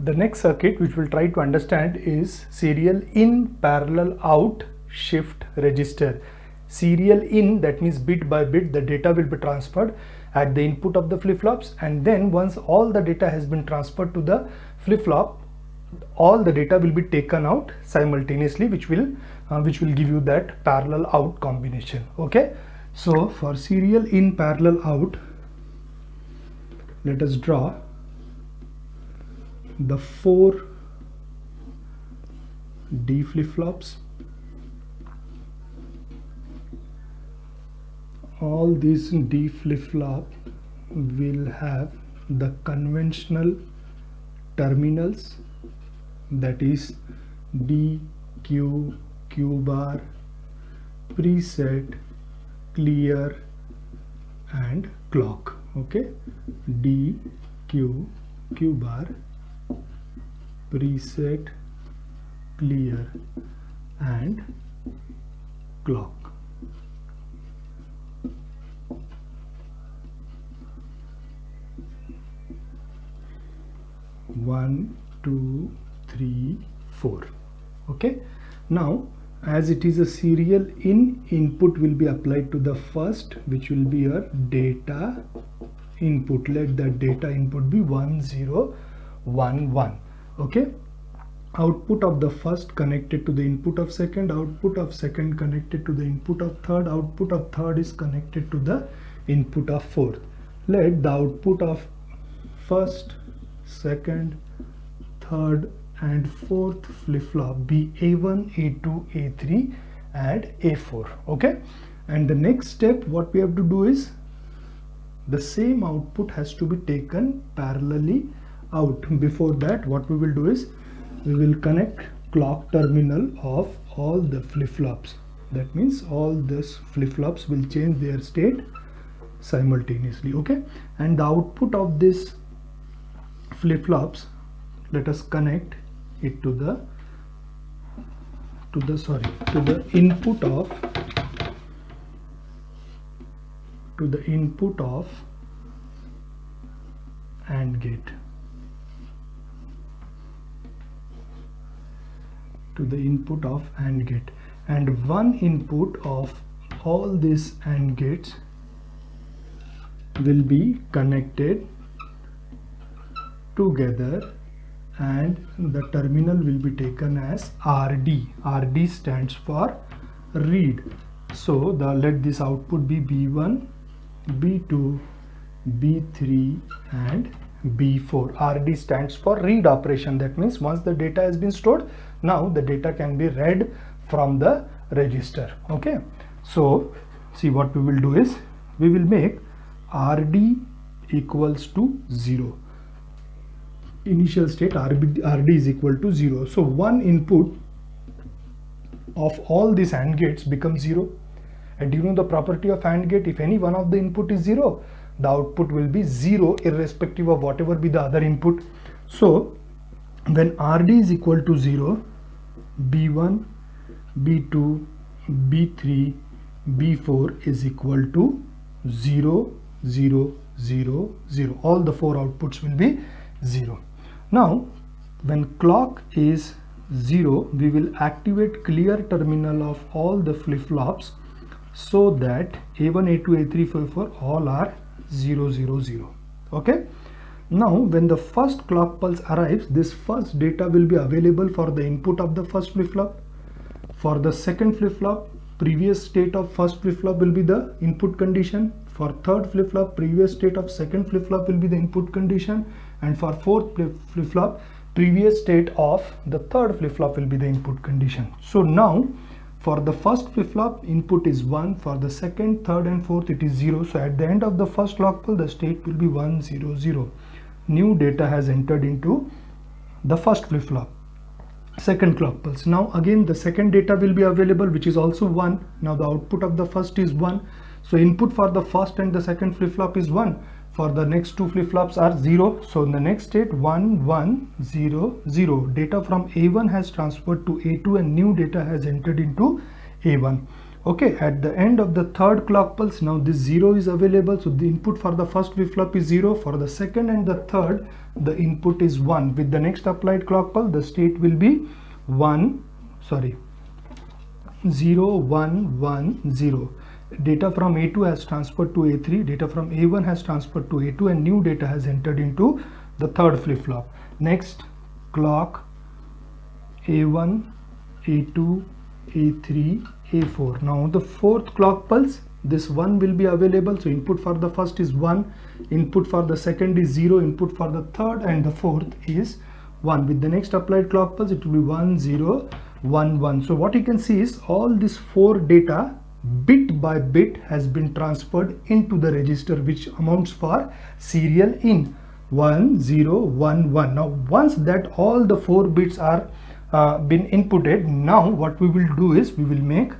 the next circuit which we'll try to understand is serial in parallel out shift register. Serial in, that means bit by bit the data will be transferred at the input of the flip-flops, and then once all the data has been transferred to the flip-flop, all the data will be taken out simultaneously, which will give you that parallel out combination. Okay, so for serial in parallel out, let us draw the 4 D flip-flops. All these D flip-flop will have the conventional terminals, that is D, Q, Q bar, preset, clear and clock. Okay, D, Q, Q bar, preset, clear and clock. One, two, three, 4. Okay, now as it is a serial in, input will be applied to the first, which will be your data input. Let that data input be 1 0 1 1. Okay, output of the first connected to the input of second, output of second connected to the input of third, output of third is connected to the input of fourth. Let the output of first, second, third and fourth flip-flop be A1, A2, A3 and A4. Okay, and the next step what we have to do is the same output has to be taken parallelly out. Before that, what we will do is we will connect clock terminal of all the flip-flops. That means all these flip-flops will change their state simultaneously. Okay, and the output of this flip-flops, let us connect it to the input of AND gate, and one input of all these AND gates will be connected together, and the terminal will be taken as RD. RD stands for read. So let this output be B1, B2, B3 and B4. RD stands for read operation. That means once the data has been stored, now the data can be read from the register. Okay, so see what we will do is we will make RD equals to 0. Initial state RD is equal to 0. So one input of all these AND gates becomes 0. And you know the property of AND gate, if any one of the input is 0, the output will be 0 irrespective of whatever be the other input. So when RD is equal to 0, B1, B2, B3, B4 is equal to 0, 0, 0, 0. All the 4 outputs will be 0. Now when clock is 0, we will activate clear terminal of all the flip-flops so that A1, A2, A3, A4 all are 0, 0, 0. Okay, now when the first clock pulse arrives, this first data will be available for the input of the first flip-flop. For the second flip-flop, previous state of first flip-flop will be the input condition. For third flip-flop, previous state of second flip-flop will be the input condition, and for fourth flip-flop, previous state of the third flip-flop will be the input condition. So now for the first flip-flop, input is 1, for the second, third and fourth it is 0. So at the end of the first clock pulse, the state will be 1, 0, 0. New data has entered into the first flip-flop. Second clock pulse, now again the second data will be available, which is also 1. Now the output of the first is 1. So input for the first and the second flip-flop is 1. For the next two flip-flops are 0. So in the next state 1, 1, 0, 0. Data from A1 has transferred to A2 and new data has entered into A1. Okay, at the end of the third clock pulse, now this 0 is available, so the input for the first flip-flop is 0. For the second and the third, the input is 1. With the next applied clock pulse, the state will be 0 1 1 0. Data from A2 has transferred to A3, data from A1 has transferred to A2, and new data has entered into the third flip-flop. Next clock A1, A2, A3, A4. Now the fourth clock pulse, this 1 will be available, so input for the first is 1, input for the second is 0, input for the third and the fourth is 1. With the next applied clock pulse, it will be 1 0 1 1. So what you can see is all this 4 data bit by bit has been transferred into the register, which amounts for serial in 1 0 1 1. Now once that all the 4 bits are been inputted, now what we will do is we will make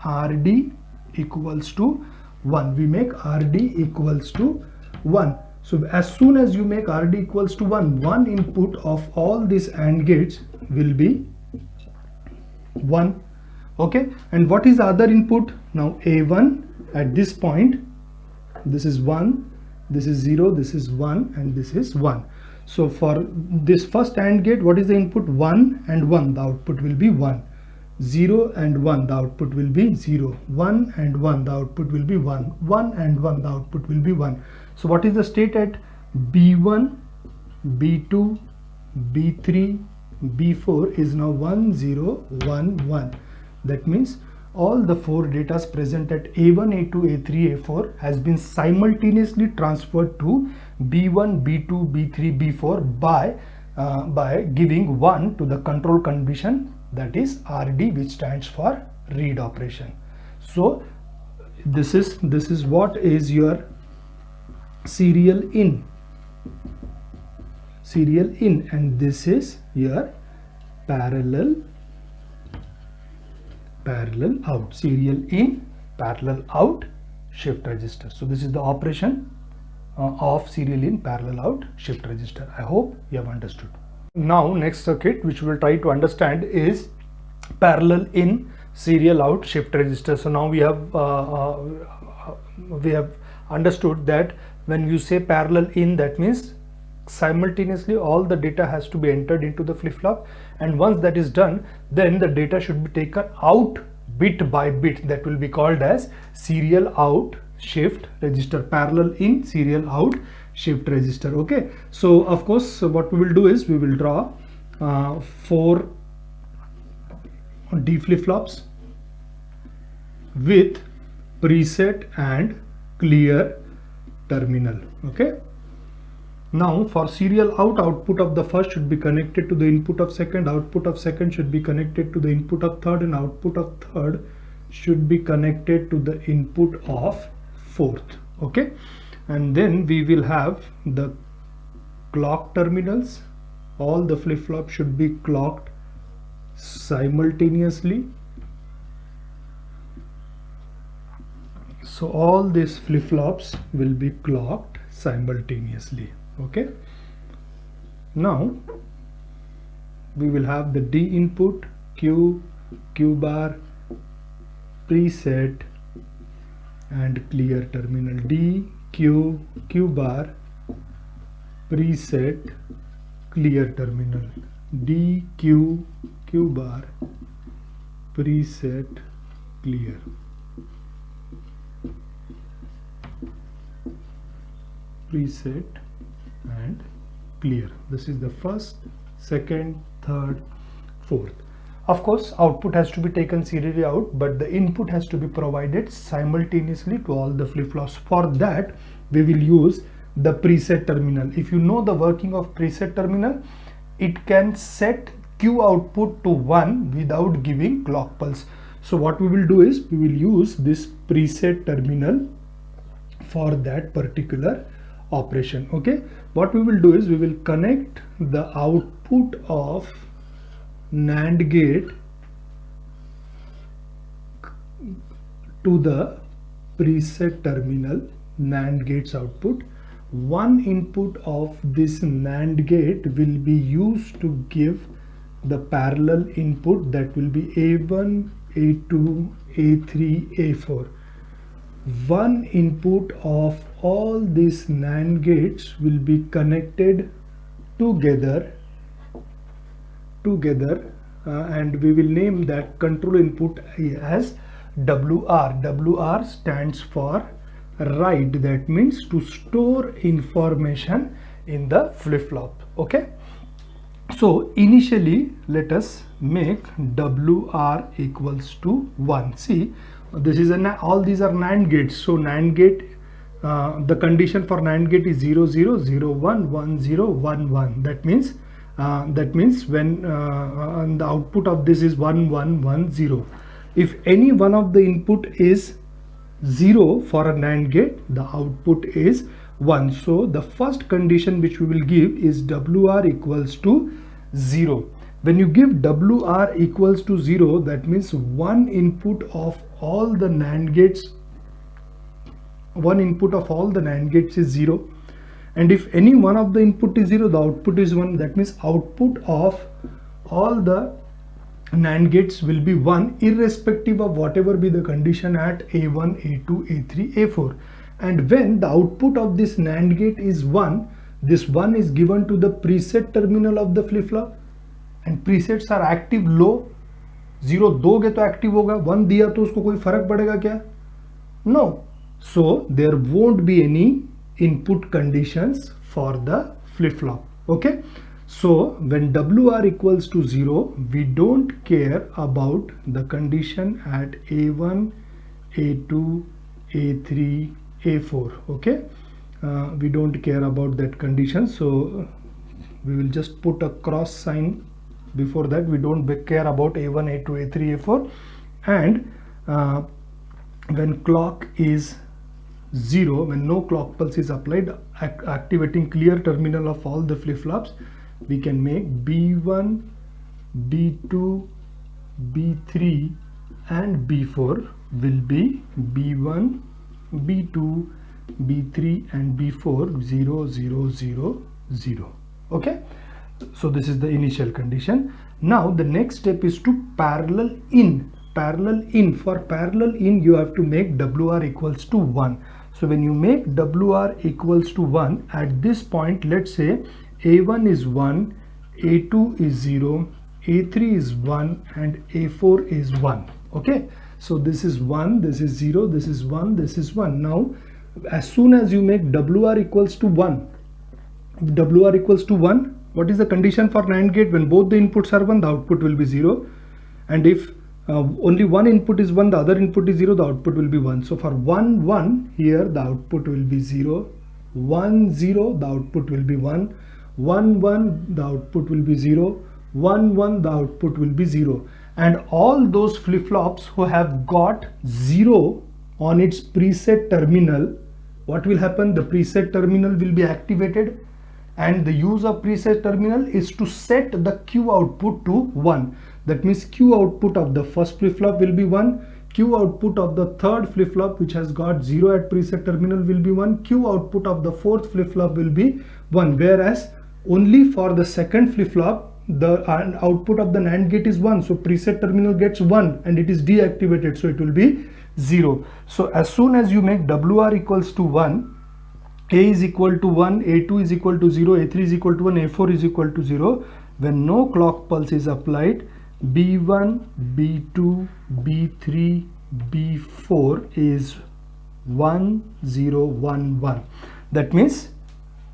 RD equals to 1. We make RD equals to 1. So as soon as you make RD equals to 1, one input of all these AND gates will be 1. Okay, and what is the other input? Now A1 at this point, this is 1, this is 0, this is 1, and this is 1. So for this first AND gate, what is the input? 1 and 1, the output will be 1. 0 and 1, the output will be 0. 1 and 1, the output will be 1. 1 and 1, the output will be 1. So what is the state at B1, B2, B3, B4 is now 1 0 1 1. That means all the 4 data present at A1, A2, A3, A4 has been simultaneously transferred to B1, B2, B3, B4 by giving 1 to the control condition, that is RD, which stands for read operation. So this is what is your serial in, and this is your parallel out, serial in, parallel out, shift register. So this is the operation of serial in, parallel out, shift register. I hope you have understood. Now next circuit which we will try to understand is parallel in, serial out, shift register. So now we have understood that when you say parallel in, that means simultaneously all the data has to be entered into the flip-flop, and once that is done, then the data should be taken out bit by bit. That will be called as serial out, shift register. Parallel in, serial out, shift register. Okay, so of course what we will do is we will draw 4 D flip-flops with preset and clear terminal. Okay, now for serial out, output of the first should be connected to the input of second, output of second should be connected to the input of third, and output of third should be connected to the input of fourth. Okay, and then we will have the clock terminals. All the flip-flops should be clocked simultaneously. So all these flip-flops will be clocked simultaneously. Okay, now we will have the D input, Q, Q bar, preset and clear terminal. D, Q, Q bar, preset, clear terminal. D, Q, Q bar, preset, clear. Preset and clear. This is the first, second, third, fourth. Of course output has to be taken serially out, but the input has to be provided simultaneously to all the flip-flops. For that we will use the preset terminal. If you know the working of preset terminal, it can set Q output to 1 without giving clock pulse. So what we will do is we will use this preset terminal for that particular operation. Okay, what we will do is we will connect the output of NAND gate to the preset terminal, NAND gate's output. One input of this NAND gate will be used to give the parallel input, that will be A1, A2, A3, A4. One input of all these NAND gates will be connected together and we will name that control input as WR. WR stands for write, that means to store information in the flip-flop. Okay, so initially let us make WR equals to 1. See, this is all these are NAND gates, so NAND gate, the condition for NAND gate is 0 0 0 1 1 0 1 1. That means when the output of this is 1 1 1 0. If any one of the input is 0 for a NAND gate, the output is 1. So the first condition which we will give is WR equals to 0. When you give WR equals to 0, that means one input of all the NAND gates is 0. And if any one of the input is 0, the output is 1. That means output of all the NAND gates will be 1, irrespective of whatever be the condition at A1, A2, A3, A4. And when the output of this NAND gate is 1, this 1 is given to the preset terminal of the flip-flop, and presets are active low. 0 दोगे तो active होगा, 1 दिया तो उसको कोई फर्क पड़ेगा क्या? No. So there won't be any input conditions for the flip-flop. Okay, so when WR equals to 0, we don't care about the condition at A1, A2, A3, A4. Okay, we don't care about that condition, so we will just put a cross sign before that. We don't care about A1, A2, A3, A4. And when clock is 0, when no clock pulse is applied, activating clear terminal of all the flip-flops, we can make B1, B2, B3 and B4 will be B1, B2, B3 and B4 0 0 0 0. Okay, so this is the initial condition. Now the next step is to parallel in. For parallel in, you have to make WR equals to 1. So when you make WR equals to 1, at this point, let's say A1 is 1, A2 is 0, A3 is 1 and A4 is 1. Okay, so this is 1, this is 0, this is 1, this is 1. Now as soon as you make WR equals to 1, what is the condition for NAND gate? When both the inputs are 1, the output will be 0. And if only one input is 1, the other input is 0, the output will be 1. So for 1 1 here, the output will be 0. 1 0, the output will be 1. 1 1, the output will be 0. 1 1, the output will be 0. And all those flip-flops who have got 0 on its preset terminal, what will happen? The preset terminal will be activated, and the use of preset terminal is to set the Q output to 1. That means Q output of the first flip-flop will be 1, Q output of the third flip-flop which has got 0 at preset terminal will be 1, Q output of the fourth flip-flop will be 1, whereas only for the second flip-flop the output of the NAND gate is 1, so preset terminal gets 1 and it is deactivated, so it will be 0. So as soon as you make WR equals to 1, A is equal to 1, A2 is equal to 0, A3 is equal to 1, A4 is equal to 0, when no clock pulse is applied, B1, B2, B3, B4 is 1 0 1 1. That means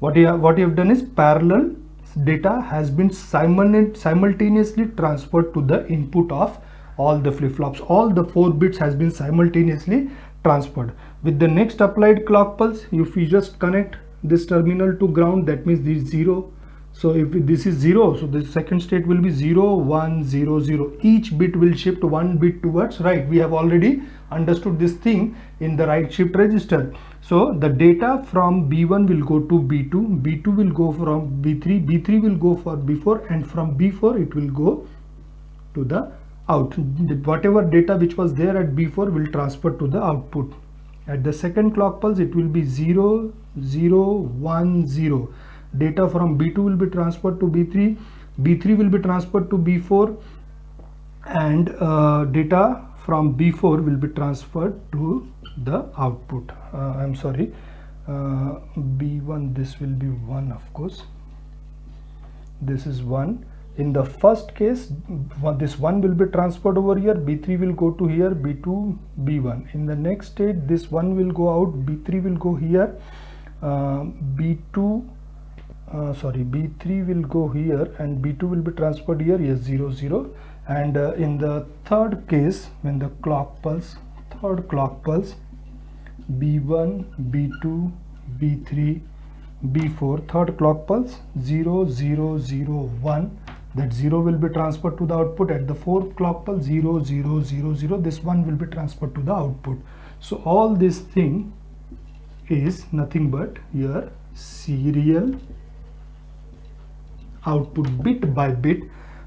what you have done is parallel data has been simultaneously transferred to the input of all the flip-flops. All the 4 bits has been simultaneously transferred. With the next applied clock pulse, if you just connect this terminal to ground, that means this is 0. So if this is 0, so the second state will be 0 1 0 0. Each bit will shift 1 bit towards right. We have already understood this thing in the right shift register. So the data from B1 will go to B2, B2 will go from B3, B3 will go for B4, and from B4 it will go to the out. Whatever data which was there at B4 will transfer to the output. At the second clock pulse it will be 0 0 1 0. Data from B2 will be transferred to B3, B3 will be transferred to B4, and data from B4 will be transferred to the output. I'm sorry, B1, this will be 1, of course. This is 1. In the first case, this 1 will be transferred over here, B3 will go to here, B2, B1. In the next state, this 1 will go out, B3 will go here, B3 will go here, and B2 will be transferred here, yes, 0, 0. And in the third case, when the clock pulse, third clock pulse, B1, B2, B3, B4, third clock pulse, 0, 0, 0, 1. That 0 will be transferred to the output. At the fourth clock pulse, 0, 0, 0, 0. This 1 will be transferred to the output. So all this thing is nothing but your serial output. Bit by bit,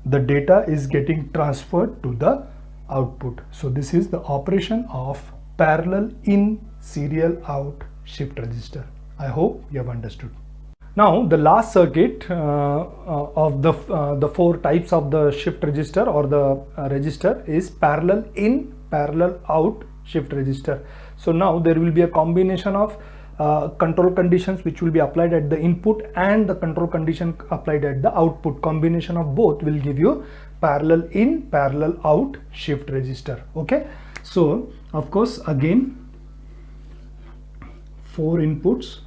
the data is getting transferred to the output. So this is the operation of parallel in, serial out shift register. I hope you have understood. Now the last circuit of the 4 types of the shift register or the register is parallel in, parallel out shift register. So now there will be a combination of control conditions which will be applied at the input and the control condition applied at the output. Combination of both will give you parallel in, parallel out shift register. Okay, so of course again 4 inputs,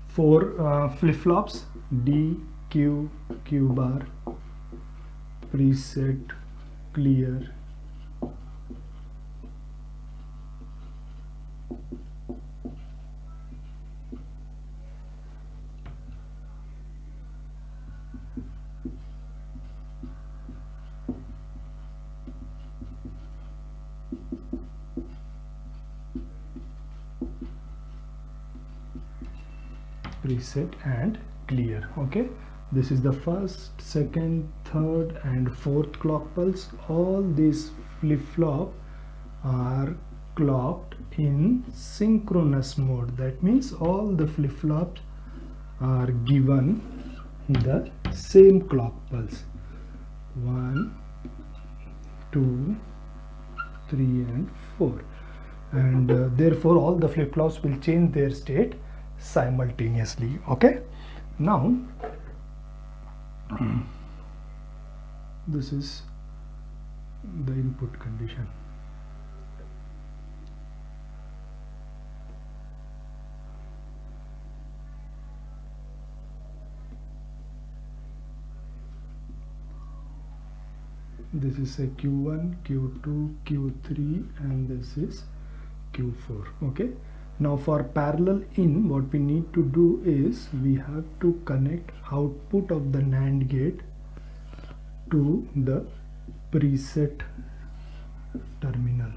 four flip-flops, D, Q, Q bar, preset, clear, preset and clear. Okay, this is the first, second, third and fourth clock pulse. All these flip-flop are clocked in synchronous mode. That means all the flip-flops are given the same clock pulse, 1, 2, 3 and 4, and therefore all the flip-flops will change their state simultaneously. Okay, now this is the input condition. This is a Q1, Q2, Q3 and this is Q4. Okay, now for parallel in, what we need to do is we have to connect output of the NAND gate to the preset terminal.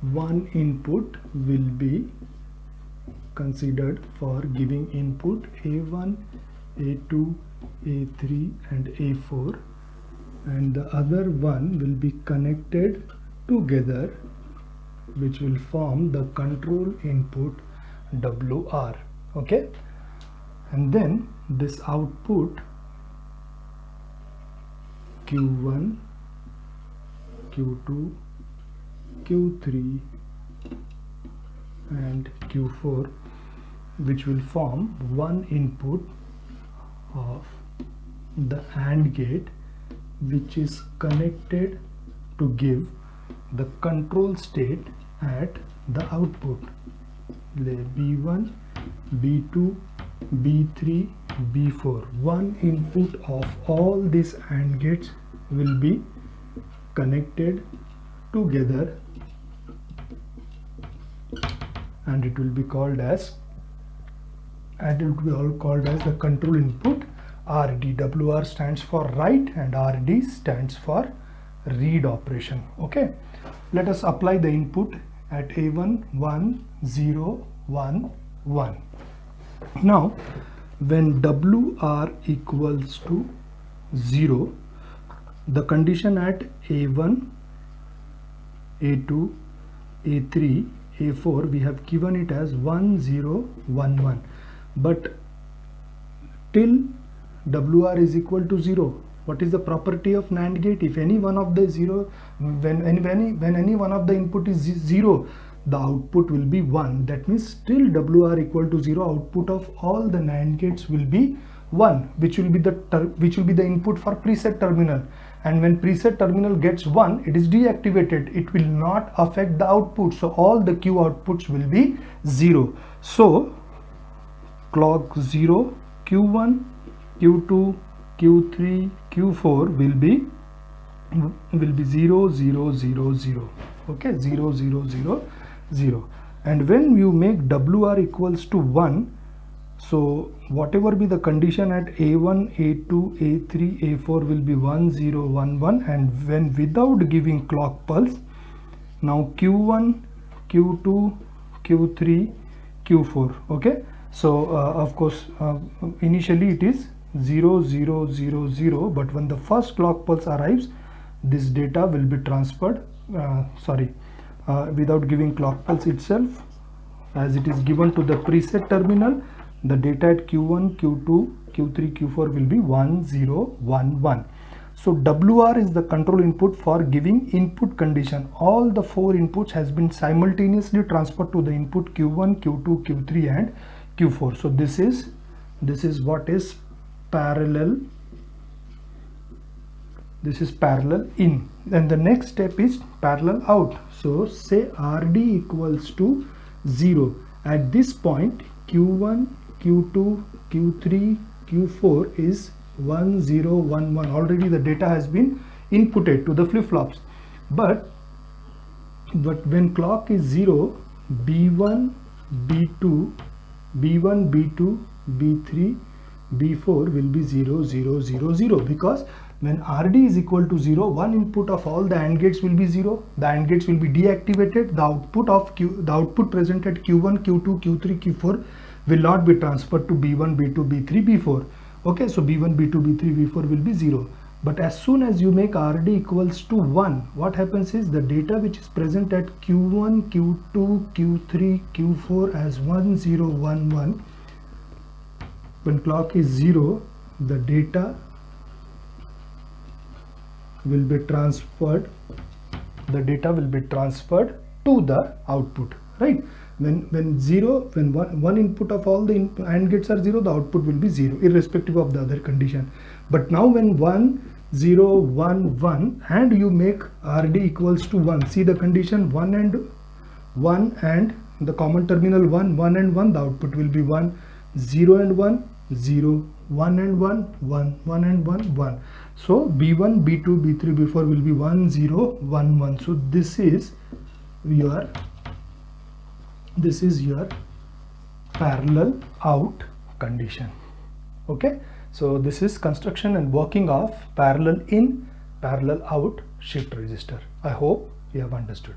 One input will be considered for giving input A1, A2, A3 and A4, and the other one will be connected together, which will form the control input WR. Okay, and then this output Q1, Q2, Q3 and Q4, which will form one input of the AND gate, which is connected to give the control state at the output. The B1, B2, B3, B4. One input of all these AND gates will be connected together and it will be called as the control input RD. WR stands for write and RD stands for read operation. Okay, let us apply the input at A1 1 0 1 1. Now when WR equals to 0, the condition at A1, A2, A3, A4 we have given it as 1 0 1 1, but till WR is equal to 0, what is the property of NAND gate? If any one of the when any one of the input is 0, the output will be 1. That means till WR equal to 0, output of all the NAND gates will be 1, which will be the input for preset terminal. And when preset terminal gets 1, it is deactivated. It will not affect the output. So all the Q outputs will be 0. So clock 0, Q1, Q2, Q3, Q4 will be 0 0 0 0. Okay, 0 0 0 0. And when you make WR equals to 1, so whatever be the condition at A1, A2, A3, A4 will be 1 0 1 1, and when without giving clock pulse, now Q1, Q2, Q3, Q4. Okay, so of course initially it is 0 0 0 0, but when the first clock pulse arrives, this data will be transferred without giving clock pulse itself, as it is given to the preset terminal. The data at Q1, Q2, Q3, Q4 will be 1 0 1 1. So WR is the control input for giving input condition. All the 4 inputs has been simultaneously transferred to the input Q1, Q2, Q3 and Q4. So this is what is parallel. This is parallel in. Then the next step is parallel out. So say RD equals to 0. At this point Q1, Q2, Q3, Q4 is 1 0 1 1. Already the data has been inputted to the flip-flops, but when clock is 0, B1, B2, B1, B2, B3, B4 will be 0 0 0 0, because when RD is equal to 0, one input of all the AND gates will be 0. The AND gates will be deactivated. The output present at Q1, Q2, Q3, Q4 will not be transferred to B1, B2, B3, B4. Okay, so B1, B2, B3, B4 will be 0. But as soon as you make RD equals to 1, what happens is the data which is present at Q1, Q2, Q3, Q4 as 1 0 1 1. When clock is 0, the data will be transferred. The data will be transferred to the output, right? When one input of all the AND gates are 0, the output will be 0 irrespective of the other condition. But now when 1 0 1 1 and you make RD equals to 1, see the condition 1 and the common terminal 1 1 and 1, the output will be 1 0 and 1 0 1 and 1 1 1 and 1 1. So B1, B2, B3, B4 will be 1 0 1 1. So this is your parallel out condition. Okay, so this is construction and working of parallel in, parallel out shift register. I hope you have understood.